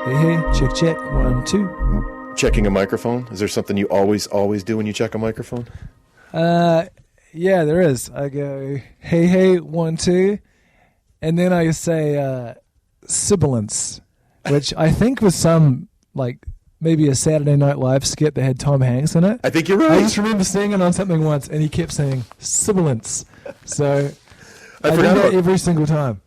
Hey, check, check. 1, 2. Checking a microphone? Is there something you always do when you check a microphone? Yeah, there is. I go, hey, 1, 2. And then I say sibilance, which I think was some, like, maybe a Saturday Night Live skit that had Tom Hanks in it. I think you're right. I just remember seeing it on something once, and he kept saying sibilance. So I do that every single time.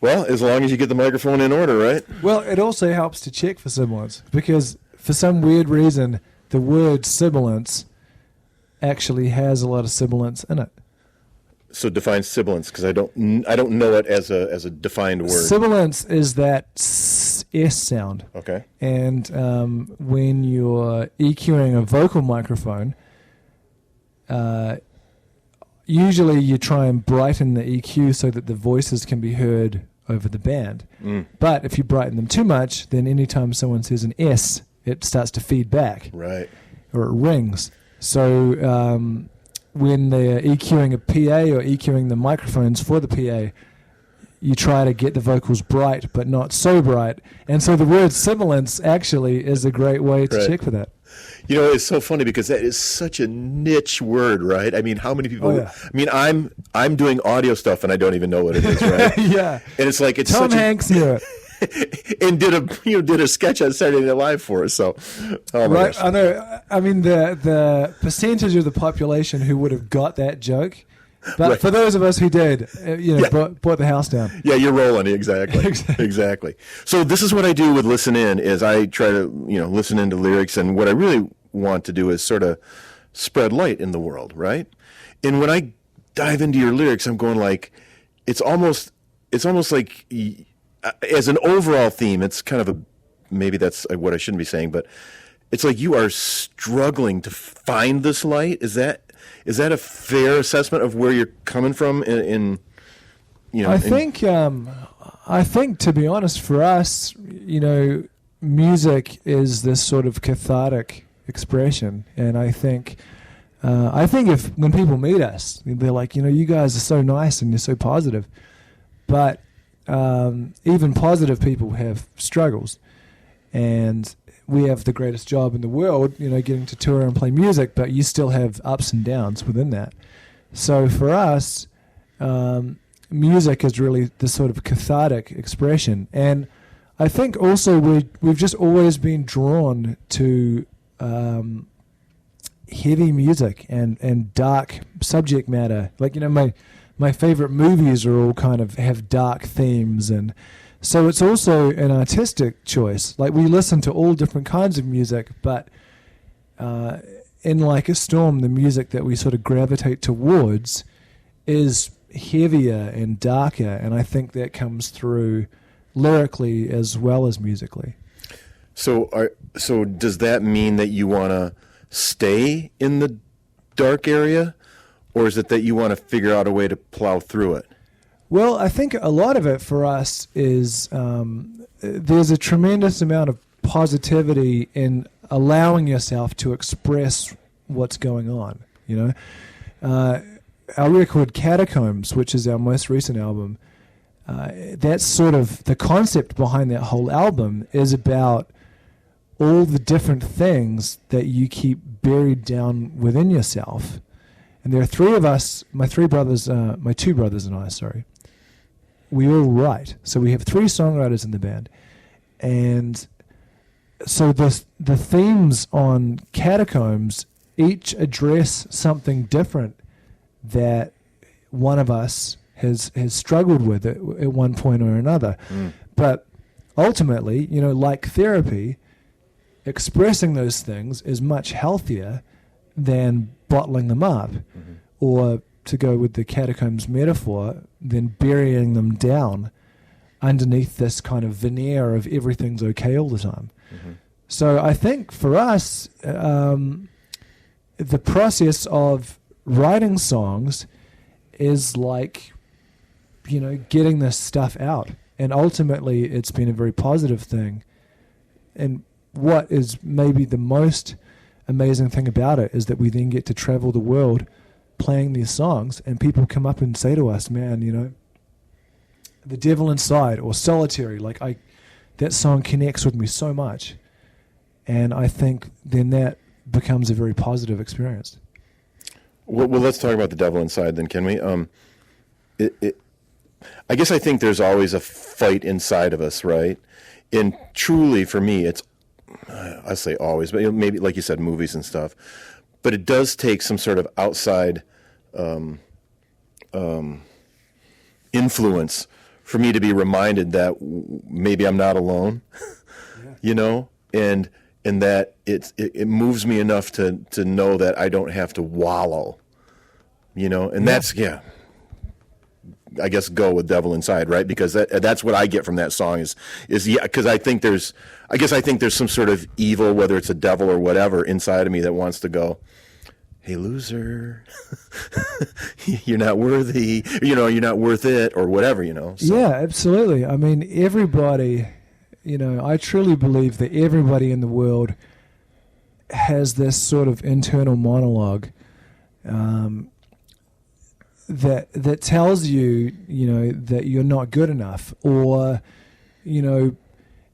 Well, as long as you get the microphone in order, right? Well, it also helps to check for sibilance, because for some weird reason, the word sibilance actually has a lot of sibilance in it. So define sibilance, because I don't know it as a defined word. Sibilance is that S sound. Okay. And when you're EQing a vocal microphone, usually you try and brighten the EQ so that the voices can be heard over the band. But if you brighten them too much, then anytime someone says an S, it starts to feed back. Right. Or it rings. So when they're EQing a PA or EQing the microphones for the PA, you try to get the vocals bright but not so bright. And so the word sibilance actually is a great way to check for that. You know, it's so funny because that is such a niche word, right? I mean, how many people? Oh, yeah. I mean, I'm doing audio stuff and I don't even know what it is, right? Yeah. And it's like Tom Hanks knew it. And did a sketch on Saturday Night Live for us. So, oh my gosh. I know. I mean, the percentage of the population who would have got that joke. But for those of us who did, brought the house down. Yeah, you're rolling. Exactly. So this is what I do with Listen In, is I try to, listen into lyrics, and what I really want to do is sort of spread light in the world, right? And when I dive into your lyrics, I'm going like, it's almost like, as an overall theme, it's kind of maybe that's what I shouldn't be saying, but it's like you are struggling to find this light. Is that a fair assessment of where you're coming from? I think to be honest, for us, music is this sort of cathartic expression, and I think if when people meet us, they're like, you guys are so nice and you're so positive, but even positive people have struggles, and we have the greatest job in the world, getting to tour and play music, but you still have ups and downs within that. So for us, music is really this sort of cathartic expression. And I think also we've just always been drawn to heavy music and dark subject matter. Like, my favorite movies are all kind of have dark themes, and so it's also an artistic choice. Like, we listen to all different kinds of music, but in Like a Storm, the music that we sort of gravitate towards is heavier and darker, and I think that comes through lyrically as well as musically. So does that mean that you want to stay in the dark area, or is it that you want to figure out a way to plow through it? Well, I think a lot of it for us is there's a tremendous amount of positivity in allowing yourself to express what's going on. Our record CATACOMBS, which is our most recent album, that's sort of the concept behind that whole album is about all the different things that you keep buried down within yourself. And there are three of us, my two brothers and I, we all write. So we have 3 songwriters in the band. And so the themes on CATACOMBS each address something different that one of us has struggled with at one point or another. But ultimately, like therapy, expressing those things is much healthier than bottling them up, or to go with the CATACOMBS metaphor, than burying them down underneath this kind of veneer of everything's okay all the time. So I think for us, the process of writing songs is like, getting this stuff out. And ultimately, it's been a very positive thing. And what is maybe the most amazing thing about it is that we then get to travel the world playing these songs, and people come up and say to us, man, The Devil Inside or Solitary, like that song connects with me so much. And I think then that becomes a very positive experience. Well, let's talk about the devil inside then, can we? I guess I think there's always a fight inside of us, right? And truly, for me, it's, I say always, but maybe, like you said, movies and stuff. But it does take some sort of outside influence for me to be reminded that maybe I'm not alone, and that it moves me enough to know that I don't have to wallow, and that's, I guess go with Devil Inside, right? Because that's what I get from that song is because I think there's some sort of evil, whether it's a devil or whatever, inside of me that wants to go, hey, loser, you're not worthy, you're not worth it, or whatever, So. Yeah, absolutely. I mean, everybody, I truly believe that everybody in the world has this sort of internal monologue that tells you, that you're not good enough, or,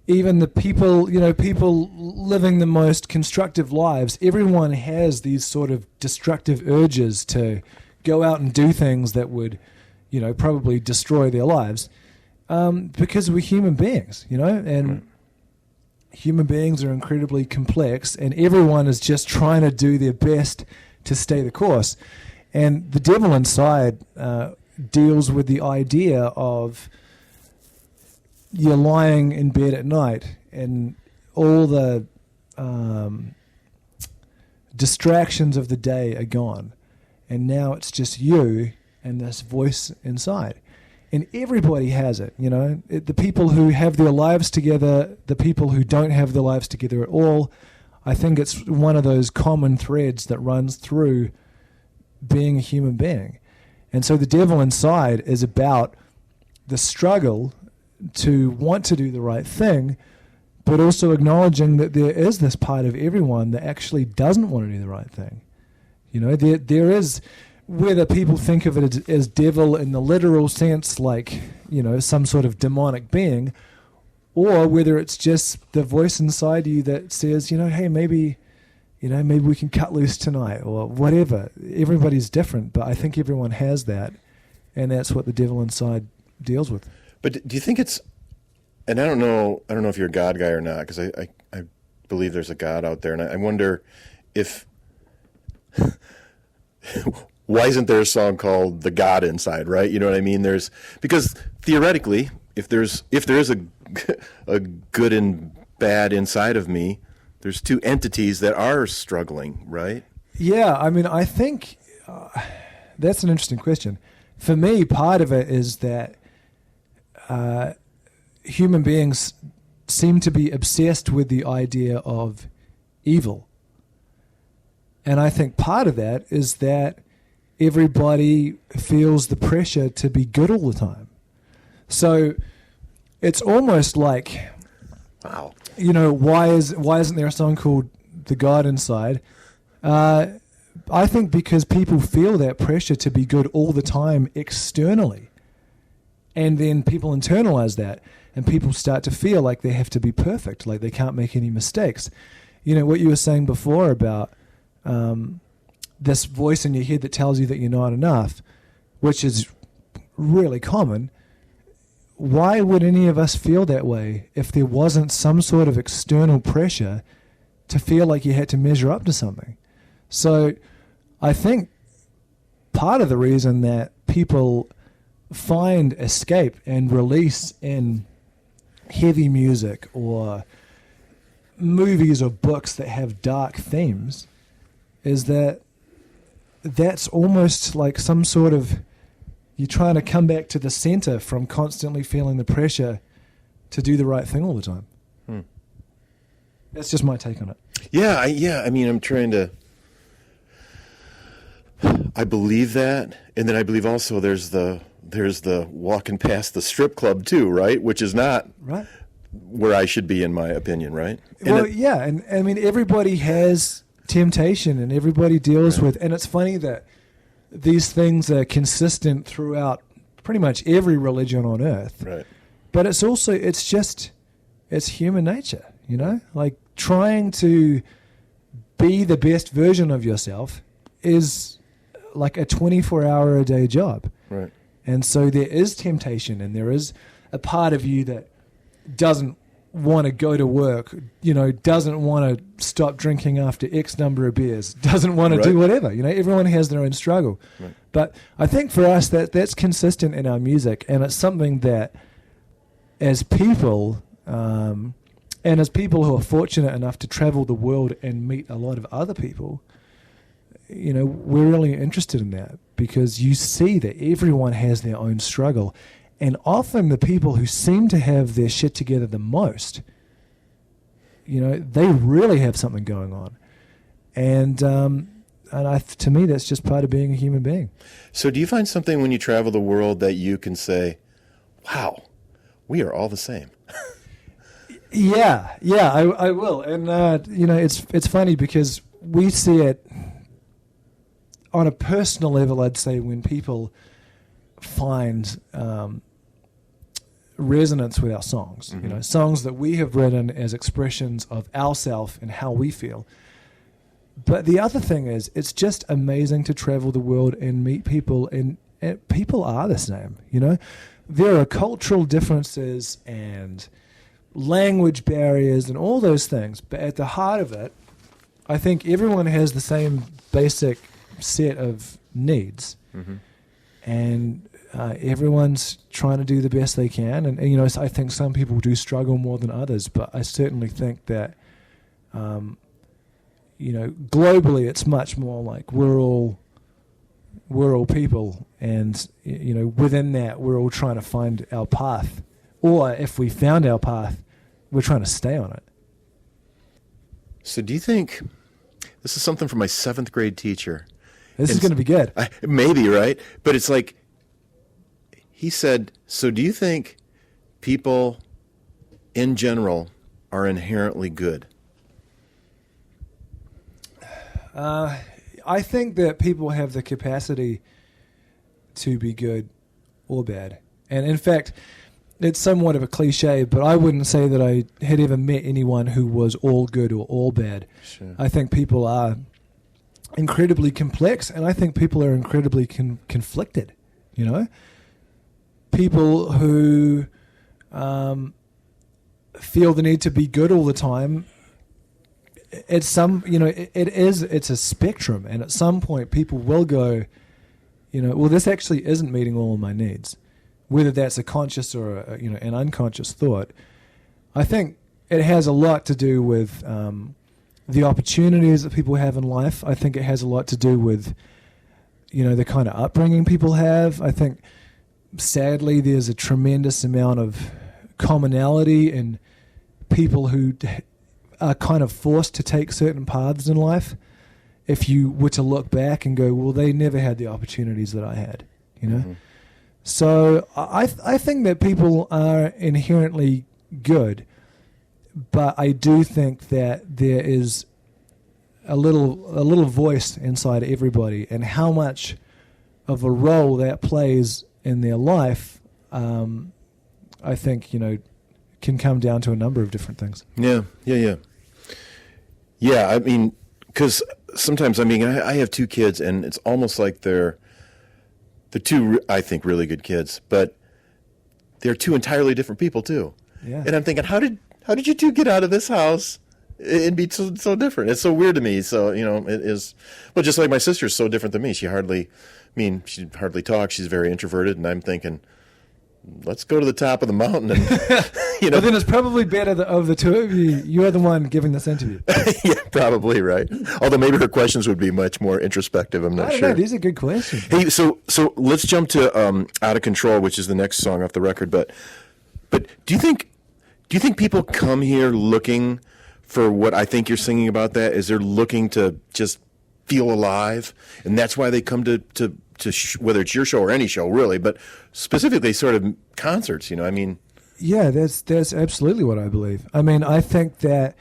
even the people, people living the most constructive lives, everyone has these sort of destructive urges to go out and do things that would, probably destroy their lives, because we're human beings, and human beings are incredibly complex, and everyone is just trying to do their best to stay the course. And the devil inside deals with the idea of you're lying in bed at night and all the distractions of the day are gone. And now it's just you and this voice inside. And everybody has it, the people who have their lives together, the people who don't have their lives together at all. I think it's one of those common threads that runs through being a human being. And so the devil inside is about the struggle to want to do the right thing, but also acknowledging that there is this part of everyone that actually doesn't want to do the right thing. There is, whether people think of it as devil in the literal sense, like, some sort of demonic being, or whether it's just the voice inside you that says, hey, maybe we can cut loose tonight, or whatever. Everybody's different, but I think everyone has that, and that's what the devil inside deals with. But do you think it's, and I don't know if you're a God guy or not, because I believe there's a God out there, and I wonder if, why isn't there a song called The God Inside, right? You know what I mean? Because theoretically, if there is a good and bad inside of me, there's two entities that are struggling, right? Yeah, I mean, I think that's an interesting question. For me, part of it is that human beings seem to be obsessed with the idea of evil. And I think part of that is that everybody feels the pressure to be good all the time. So it's almost like, wow. Why isn't there a song called The God Inside? I think because people feel that pressure to be good all the time externally. And then people internalize that, and people start to feel like they have to be perfect, like they can't make any mistakes. What you were saying before about this voice in your head that tells you that you're not enough, which is really common. Why would any of us feel that way if there wasn't some sort of external pressure to feel like you had to measure up to something? So I think part of the reason that people find escape and release in heavy music or movies or books that have dark themes is that that's almost like some sort of, you're trying to come back to the center from constantly feeling the pressure to do the right thing all the time. That's just my take on it. Yeah. I mean, I'm trying to, I believe that. And then I believe also there's the walking past the strip club too, right? Which is not right where I should be, in my opinion, right? Well, yeah. And I mean, everybody has temptation and everybody deals with, and it's funny that these things are consistent throughout pretty much every religion on earth. Right. But it's it's human nature, you know? Like, trying to be the best version of yourself is like a 24-hour-a-day job. Right. And so there is temptation, and there is a part of you that doesn't want to go to work, you know, doesn't want to stop drinking after X number of beers, doesn't want to do whatever. You know, everyone has their own struggle. Right. But I think for us that's consistent in our music, and it's something that as people, and as people who are fortunate enough to travel the world and meet a lot of other people, you know, we're really interested in that, because you see that everyone has their own struggle. And often the people who seem to have their shit together the most, you know, they really have something going on. And to me, that's just part of being a human being. So do you find something when you travel the world that you can say, wow, we are all the same? Yeah, I will. And, you know, it's funny because we see it on a personal level, I'd say, when people find resonance with our songs, you know, songs that we have written as expressions of ourself and how we feel. But the other thing is, it's just amazing to travel the world and meet people, and people are the same, you know. There are cultural differences and language barriers and all those things, but at the heart of it, I think everyone has the same basic set of needs. And everyone's trying to do the best they can, and you know, I think some people do struggle more than others, but I certainly think that you know, globally it's much more like we're all people, and you know, within that we're all trying to find our path, or if we found our path, we're trying to stay on it. So do you think, this is something from my 7th grade teacher, this is going to be good. Maybe, right? But it's like, he said, so do you think people in general are inherently good? I think that people have the capacity to be good or bad. And in fact, it's somewhat of a cliche, but I wouldn't say that I had ever met anyone who was all good or all bad. Sure. I think people are incredibly complex, and I think people are incredibly conflicted, you know? People who feel the need to be good all the time, it's a spectrum, and at some point people will go, you know, well, this actually isn't meeting all of my needs, whether that's a conscious or an unconscious thought. I think it has a lot to do with the opportunities that people have in life. I think it has a lot to do with, you know, the kind of upbringing people have. I think, sadly, there's a tremendous amount of commonality in people who are kind of forced to take certain paths in life. If you were to look back and go, well, they never had the opportunities that I had, you know? So I think that people are inherently good, but I do think that there is a little voice inside everybody, and how much of a role that plays in their life, I think, you know, can come down to a number of different things. Yeah. I mean, because sometimes, I mean, I have 2 kids, and it's almost like they're 2, I think, really good kids, but they're 2 entirely different people too. Yeah. And I'm thinking, how did you 2 get out of this house and be so different? It's so weird to me. So, you know, it is. Well, just like my sister's so different than me. She hardly talks. She's very introverted, and I'm thinking, let's go to the top of the mountain. And, you know. Well, then it's probably better that of the 2 of you, you're the one giving this interview. Yeah, probably, right. Although maybe her questions would be much more introspective. I'm not sure. No, these are good questions. Hey, so let's jump to Out of Control, which is the next song off the record. But do you think people come here looking for what I think you're singing about? That is, they're looking to just feel alive, and that's why they come to whether it's your show or any show, really, but specifically sort of concerts, you know, I mean. Yeah, that's absolutely what I believe. I mean, I think that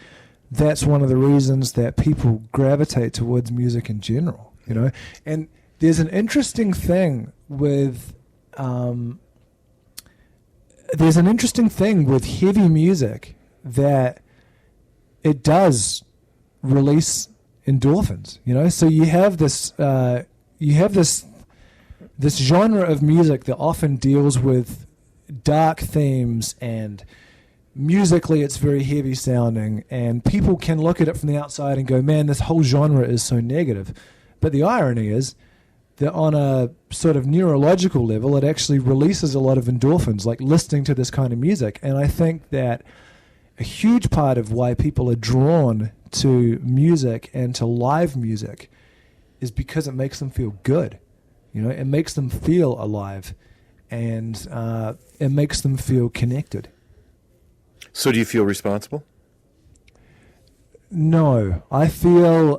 that's one of the reasons that people gravitate towards music in general, you know. And there's an interesting thing with heavy music that it does release endorphins, so you have this this genre of music that often deals with dark themes, and musically it's very heavy sounding, and people can look at it from the outside and go, man, this whole genre is so negative. But the irony is that on a sort of neurological level, it actually releases a lot of endorphins, like listening to this kind of music. And I think that a huge part of why people are drawn to music and to live music is because it makes them feel good. It makes them feel alive, and it makes them feel connected. So do you feel responsible? No, I feel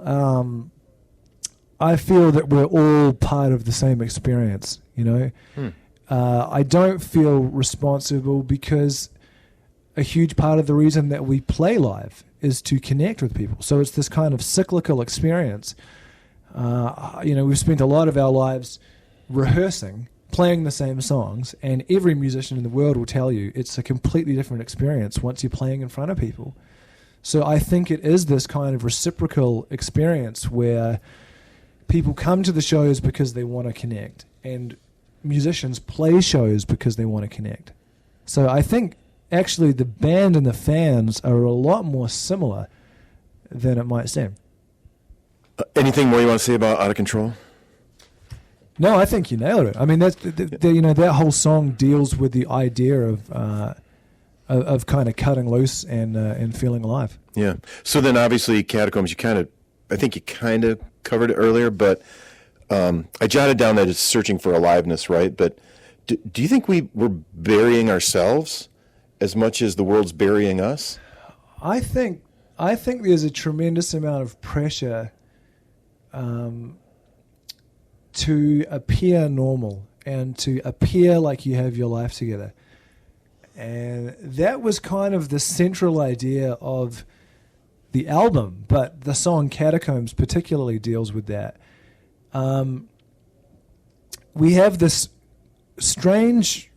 that we're all part of the same experience, I don't feel responsible because a huge part of the reason that we play live is to connect with people. So it's this kind of cyclical experience. We've spent a lot of our lives rehearsing, playing the same songs, and every musician in the world will tell you it's a completely different experience once you're playing in front of people. So I think it is this kind of reciprocal experience where people come to the shows because they want to connect, and musicians play shows because they want to connect. So I think actually the band and the fans are a lot more similar than it might seem. Anything more you want to say about Out of Control? No, I think you nailed it. I mean, that's that whole song deals with the idea of kind of cutting loose and feeling alive. Yeah. So then, obviously, Catacombs. I think you kind of covered it earlier, but I jotted down that it's searching for aliveness, right? But do you think we're burying ourselves as much as the world's burying us? I think there's a tremendous amount of pressure to appear normal and to appear like you have your life together. And that was kind of the central idea of the album, but the song Catacombs particularly deals with that. We have this strange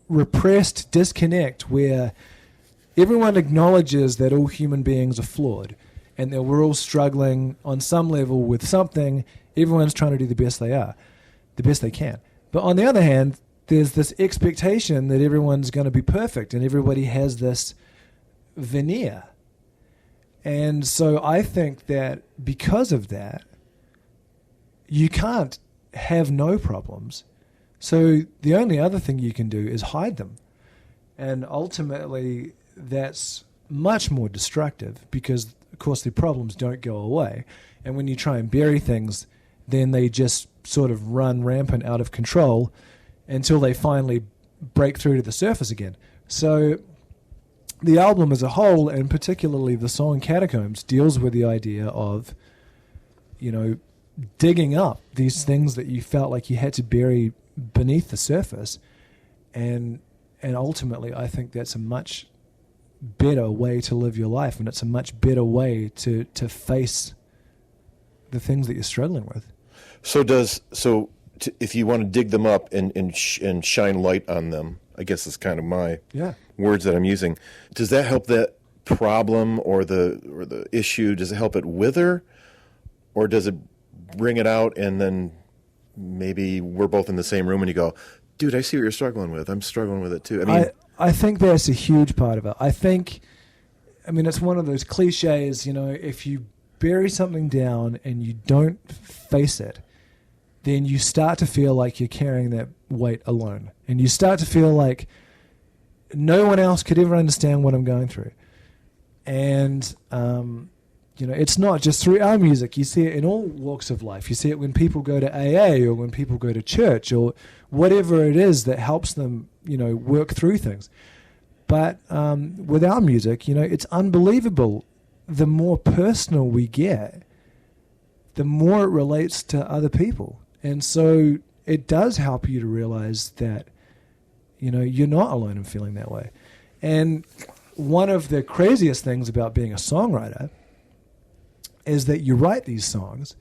repressed disconnect where everyone acknowledges that all human beings are flawed and that we're all struggling on some level with something. Everyone's trying to do the best they can. But on the other hand, there's this expectation that everyone's going to be perfect, and everybody has this veneer. And so I think that because of that, you can't have no problems. So the only other thing you can do is hide them. And ultimately, that's much more destructive because, of course, the problems don't go away. And when you try and bury things, then they just sort of run rampant out of control until they finally break through to the surface again. So the album as a whole, and particularly the song Catacombs, deals with the idea of, digging up these things that you felt like you had to bury beneath the surface. And ultimately, I think that's a much better way to live your life, and it's a much better way to face the things that you're struggling with. So if you want to dig them up and shine light on them, I guess is kind of my words that I'm using. Does that help that problem or the issue? Does it help it wither, or does it bring it out and then maybe we're both in the same room and you go, dude, I see what you're struggling with. I'm struggling with it too. I think that's a huge part of it. I mean, it's one of those cliches, if you bury something down and you don't face it, then you start to feel like you're carrying that weight alone. And you start to feel like no one else could ever understand what I'm going through. And, it's not just through our music. You see it in all walks of life. You see it when people go to AA or when people go to church or whatever it is that helps them, work through things. But with our music, it's unbelievable. The more personal we get, the more it relates to other people. And so it does help you to realize that, you're not alone in feeling that way. And one of the craziest things about being a songwriter is that you write these songs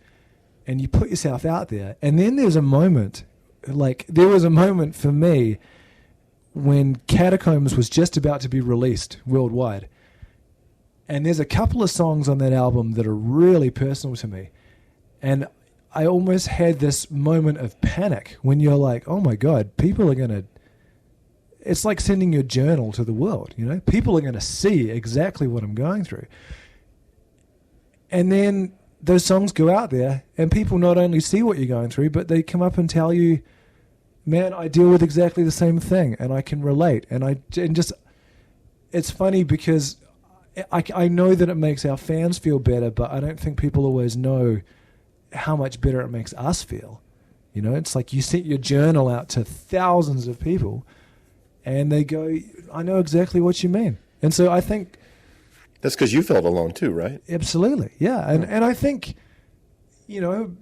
and you put yourself out there. And then there's a moment, there was a moment for me when Catacombs was just about to be released worldwide. And there's a couple of songs on that album that are really personal to me. And I almost had this moment of panic when you're like, oh my God, people are going to, it's like sending your journal to the world, you know? People are going to see exactly what I'm going through. And then those songs go out there and people not only see what you're going through, but they come up and tell you, man, I deal with exactly the same thing and I can relate. And just, it's funny because I know that it makes our fans feel better, but I don't think people always know how much better it makes us feel. You know, it's like you sent your journal out to thousands of people and they go, I know exactly what you mean. And so I think... That's because you felt alone too, right? Absolutely, yeah. And I think, you know,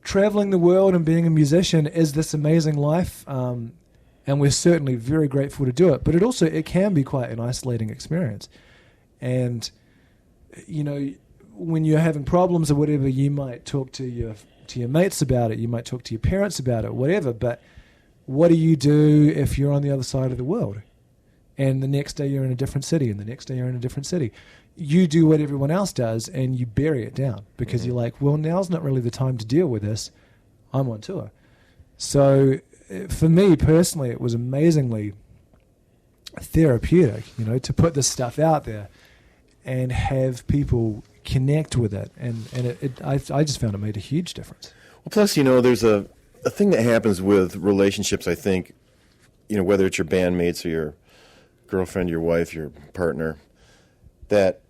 traveling the world and being a musician is this amazing life, and we're certainly very grateful to do it. But it can be quite an isolating experience. And, you know, when you're having problems or whatever, you might talk to your mates about it. You might talk to your parents about it, whatever. But what do you do if you're on the other side of the world? And the next day you're in a different city, and the next day you're in a different city. You do what everyone else does, and you bury it down because you're like, well, now's not really the time to deal with this. I'm on tour. So for me personally, it was amazingly therapeutic, you know, to put this stuff out there and have people connect with it. And I just found it made a huge difference. Well, plus, you know, there's a thing that happens with relationships, I think, you know, whether it's your bandmates or your girlfriend, your wife, your partner, that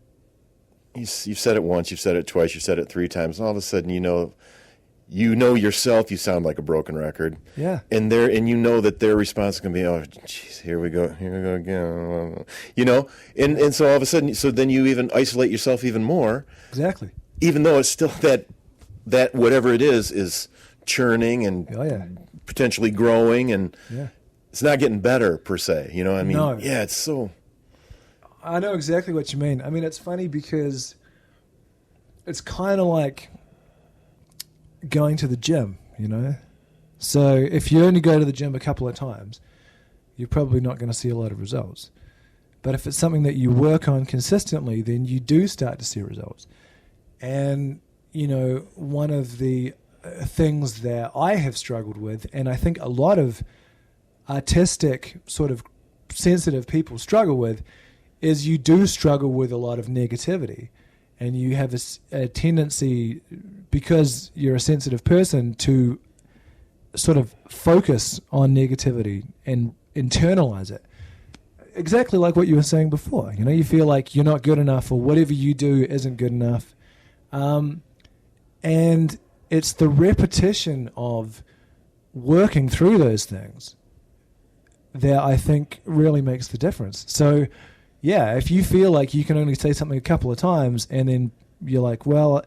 you've said it once, you've said it twice, you've said it 3 times, and all of a sudden you know yourself, you sound like a broken record. Yeah. And you know that their response is going to be, oh, jeez, here we go again. You know? And so all of a sudden, so then you even isolate yourself even more. Exactly. Even though it's still that whatever it is churning and potentially growing, and it's not getting better per se. You know? I mean, yeah, it's so... I know exactly what you mean. I mean, it's funny because it's kind of like going to the gym, you know? So if you only go to the gym a couple of times, you're probably not going to see a lot of results. But if it's something that you work on consistently, then you do start to see results. And, you know, one of the things that I have struggled with, and I think a lot of artistic, sort of sensitive people struggle with, is you do struggle with a lot of negativity. And you have a tendency, because you're a sensitive person, to sort of focus on negativity and internalize it. Exactly like what you were saying before. You know, you feel like you're not good enough, or whatever you do isn't good enough. And it's the repetition of working through those things that I think really makes the difference. So, yeah, if you feel like you can only say something a couple of times and then you're like, well,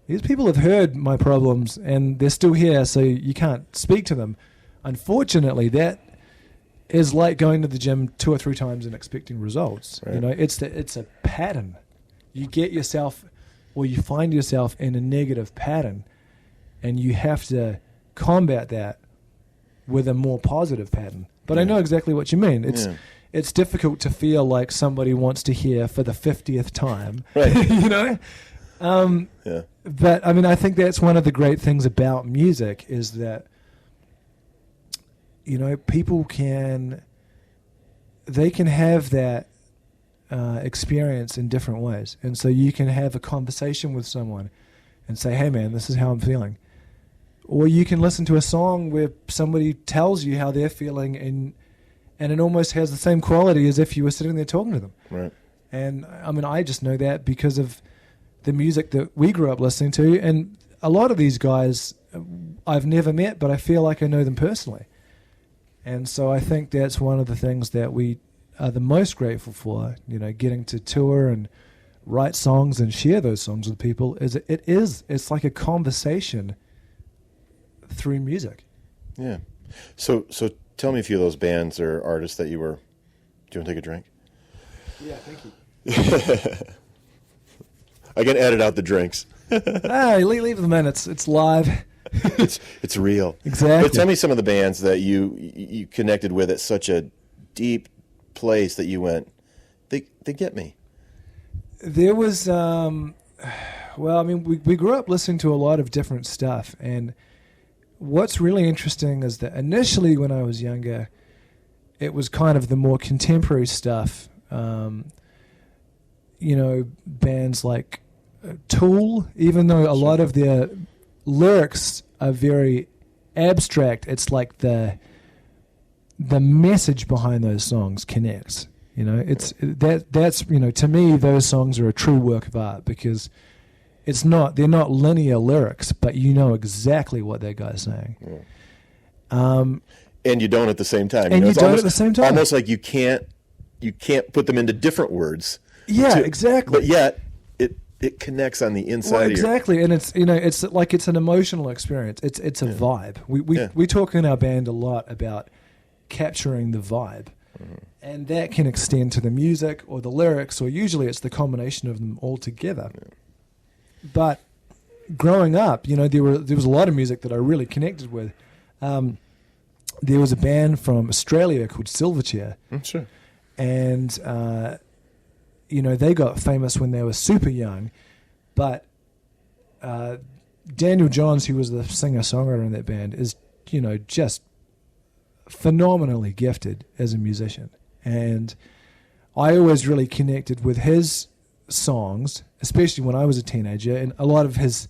these people have heard my problems and they're still here, so you can't speak to them. Unfortunately, that is like going to the gym 2 or 3 times and expecting results. Right. You know, it's a pattern. You get yourself, or you find yourself in a negative pattern, and you have to combat that with a more positive pattern. But I know exactly what you mean. It's difficult to feel like somebody wants to hear for the 50th time, right? You know? But, I mean, I think that's one of the great things about music is that, you know, people can have that experience in different ways. And so you can have a conversation with someone and say, hey, man, this is how I'm feeling. Or you can listen to a song where somebody tells you how they're feeling, and it almost has the same quality as if you were sitting there talking to them. Right. And, I mean, I just know that because of the music that we grew up listening to. And a lot of these guys I've never met, but I feel like I know them personally. And so I think that's one of the things that we are the most grateful for, you know, getting to tour and write songs and share those songs with people, it's like a conversation through music. Yeah. So tell me a few of those bands or artists that you were... Do you want to take a drink? Yeah, thank you. I can edit out the drinks. Leave them in. It's live. It's real. Exactly. But tell me some of the bands that you connected with at such a deep place that you went, they get me. There was, well, I mean, we grew up listening to a lot of different stuff, and what's really interesting is that initially when I was younger, it was kind of the more contemporary stuff, bands like Tool, even though a lot of their lyrics are very abstract, it's like the message behind those songs connects. That's to me, those songs are a true work of art because they're not linear lyrics, but you know exactly what that guy's saying. Yeah. And you don't at the same time. And you don't at the same time. Almost like you can't put them into different words. Yeah, exactly. But yet it connects on the inside. Well, exactly, and it's like it's an emotional experience. It's a vibe. We talk in our band a lot about capturing the vibe. Mm-hmm. And that can extend to the music or the lyrics, or usually it's the combination of them all together. Yeah. But growing up, there was a lot of music that I really connected with. There was a band from Australia called Silverchair. Sure. And, they got famous when they were super young. But Daniel Johns, who was the singer-songwriter in that band, is, just phenomenally gifted as a musician. And I always really connected with his songs, especially when I was a teenager, and a lot of his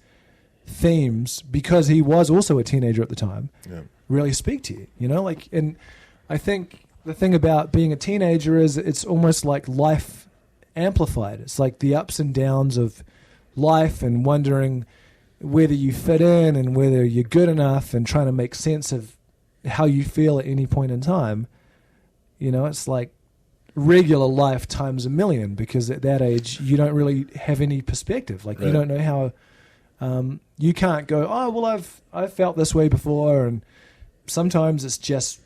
themes, because he was also a teenager at the time, really speak to you, and I think the thing about being a teenager is it's almost like life amplified. It's like the ups and downs of life and wondering whether you fit in and whether you're good enough and trying to make sense of how you feel at any point in time. It's like regular life times a million, because at that age you don't really have any perspective. Like, you don't know how you can't go, oh well, I've felt this way before, and sometimes it's just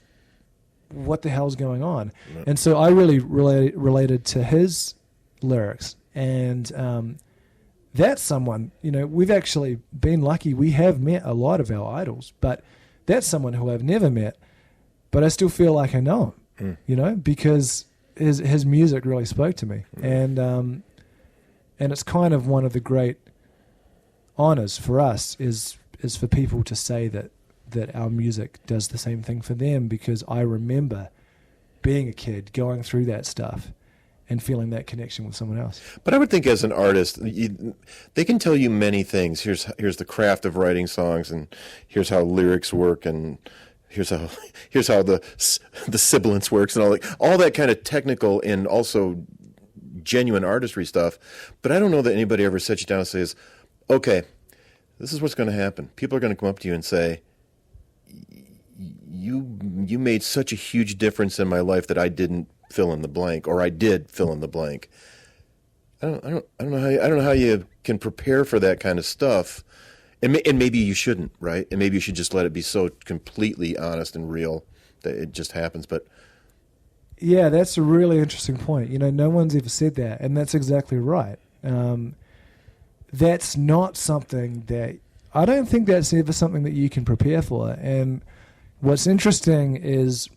what the hell's going on. Right. And so I really related to his lyrics, and that's someone, we've actually been lucky. We have met a lot of our idols, but that's someone who I've never met, but I still feel like I know him. Because his music really spoke to me, and it's kind of one of the great honors for us is for people to say that our music does the same thing for them, because I remember being a kid going through that stuff and feeling that connection with someone else. But I would think as an artist, they can tell you many things. Here's the craft of writing songs, and here's how lyrics work, and here's how the sibilance works, and all that kind of technical and also genuine artistry stuff. But I don't know that anybody ever sits you down and says, okay, this is what's going to happen. People are going to come up to you and say, you made such a huge difference in my life that I didn't fill in the blank, or I did fill in the blank. I don't know how you can prepare for that kind of stuff. And maybe you shouldn't, right? And maybe you should just let it be so completely honest and real that it just happens. But yeah, that's a really interesting point. No one's ever said that, and that's exactly right. That's not something that I don't think that's ever something that you can prepare for. And what's interesting is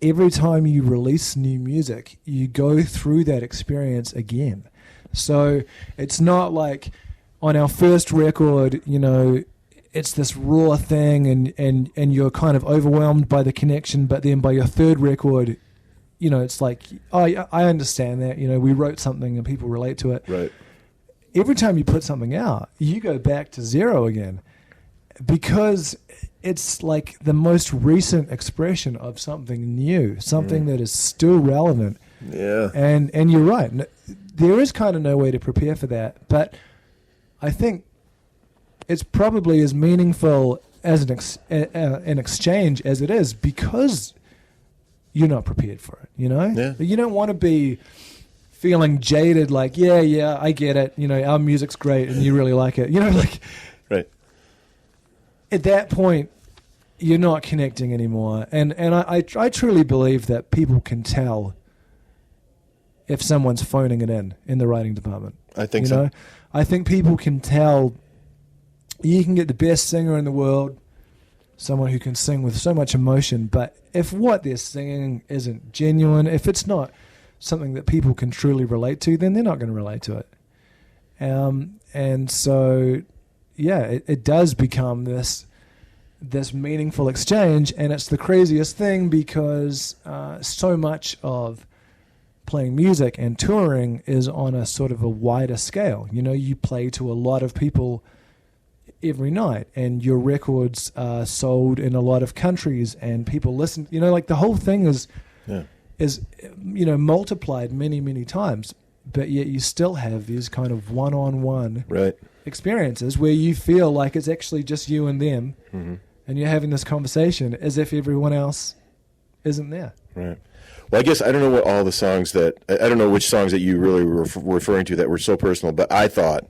every time you release new music, you go through that experience again. So it's not like on our first record, it's this raw thing and you're kind of overwhelmed by the connection, but then by your third record, it's like, oh, I understand that, we wrote something and people relate to it. Right. Every time you put something out, you go back to zero again, because it's like the most recent expression of something new, something that is still relevant. Yeah. And you're right. There is kind of no way to prepare for that, but I think it's probably as meaningful as an exchange as it is, because you're not prepared for it, Yeah. You don't want to be feeling jaded, like, yeah, I get it, our music's great and you really like it, Right. At that point, you're not connecting anymore. And I truly believe that people can tell if someone's phoning it in the writing department. I think so. I think people can tell. You can get the best singer in the world, someone who can sing with so much emotion, but if what they're singing isn't genuine, if it's not something that people can truly relate to, then they're not going to relate to it. And so, yeah, it does become this meaningful exchange, and it's the craziest thing because so much of playing music and touring is on a sort of a wider scale. You know, you play to a lot of people every night, and your records are sold in a lot of countries, and people listen. You know, like the whole thing is multiplied many times, but yet you still have these kind of one-on-one experiences where you feel like it's actually just you and them, and you're having this conversation as if everyone else isn't there. Right. Well, I guess I don't know what all the songs that I don't know which songs that you really were referring to that were so personal, but I thought,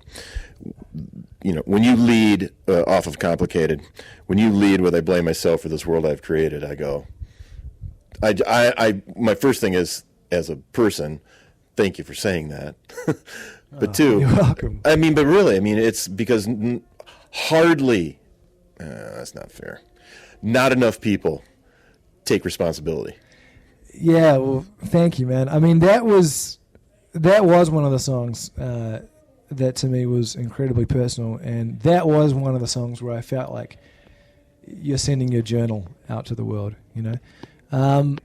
you know, when you lead off of Complicated, when you lead with "I blame myself for this world I've created," I go, my first thing is, as a person, thank you for saying that. But two, you're welcome. I mean, but really, I mean, it's because hardly, that's not fair. Not enough people take responsibility. Yeah, well, thank you, man. I mean, that was one of the songs that to me was incredibly personal, and that was one of the songs where I felt like you're sending your journal out to the world, you know.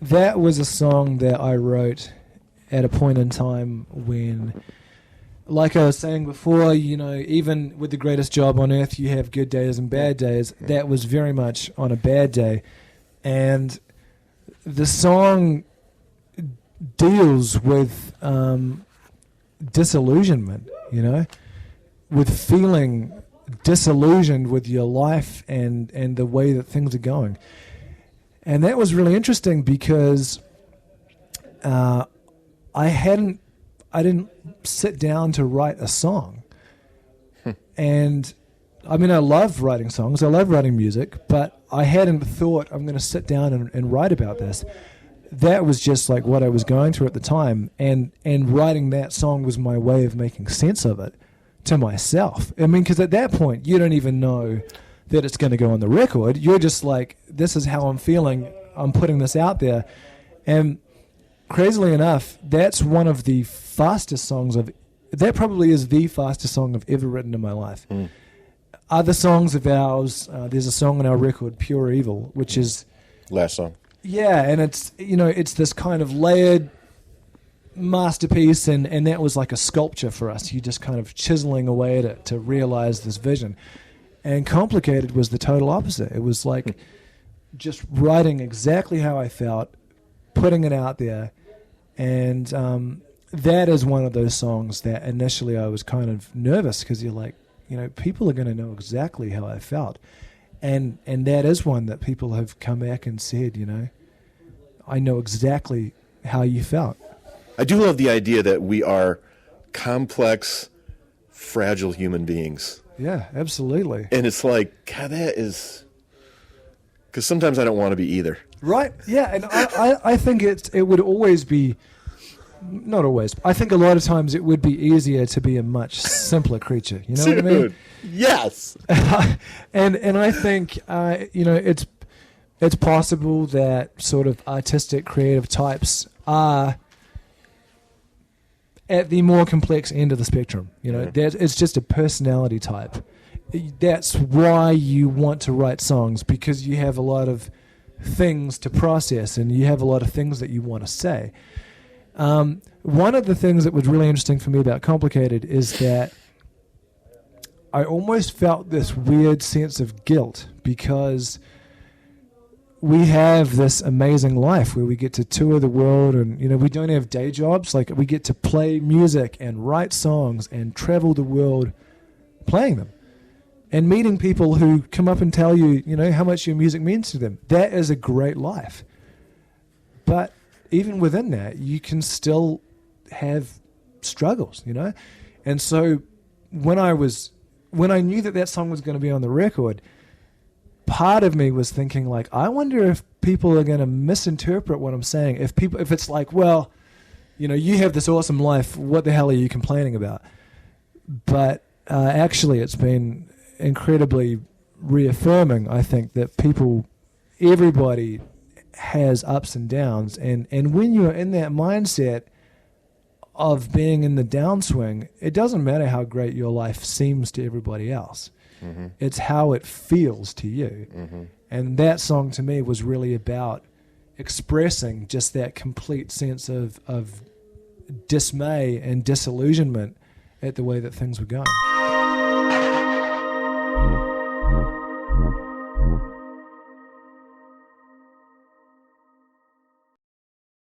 That was a song that I wrote at a point in time when, like I was saying before, you know, even with the greatest job on earth, you have good days and bad days. That was very much on a bad day, and the song deals with disillusionment, you know, with feeling disillusioned with your life and the way that things are going. And that was really interesting because I didn't sit down to write a song. And I mean, I love writing songs, I love writing music, but I hadn't thought I'm going to sit down and write about this. That was just like what I was going through at the time, and writing that song was my way of making sense of it to myself. I mean, because at that point, you don't even know that it's going to go on the record. You're just like, this is how I'm feeling, I'm putting this out there. And crazily enough, that's one of the fastest songs that probably is the fastest song I've ever written in my life. Other songs of ours, there's a song on our record, Pure Evil, which is... Last song. Yeah, and it's, you know, it's this kind of layered masterpiece, and that was like a sculpture for us. You just kind of chiseling away to realize this vision. And Complicated was the total opposite. It was like just writing exactly how I felt, putting it out there, and that is one of those songs that initially I was kind of nervous because you're like, you know, people are going to know exactly how I felt. And that is one that people have come back and said, you know, I know exactly how you felt. I do love the idea that we are complex, fragile human beings. Yeah, absolutely. And it's like, God, that is... Because sometimes I don't want to be either. Right, yeah, and I think it would always be... Not always. I think a lot of times it would be easier to be a much simpler creature. You know what I mean? Yes. and I think you know, it's possible that sort of artistic, creative types are at the more complex end of the spectrum. You know, that it's just a personality type. That's why you want to write songs, because you have a lot of things to process and you have a lot of things that you want to say. One of the things that was really interesting for me about Complicated is that I almost felt this weird sense of guilt because we have this amazing life where we get to tour the world and, you know, we don't have day jobs. Like, we get to play music and write songs and travel the world playing them and meeting people who come up and tell you, you know, how much your music means to them. That is a great life. But even within that, you can still have struggles, you know? And so when I knew that song was going to be on the record, part of me was thinking, like, I wonder if people are going to misinterpret what I'm saying. If it's like, well, you know, you have this awesome life, what the hell are you complaining about? But actually it's been incredibly reaffirming, I think, that everybody has ups and downs, and when you're in that mindset of being in the downswing, it doesn't matter how great your life seems to everybody else. Mm-hmm. It's how it feels to you. Mm-hmm. And that song to me was really about expressing just that complete sense of dismay and disillusionment at the way that things were going.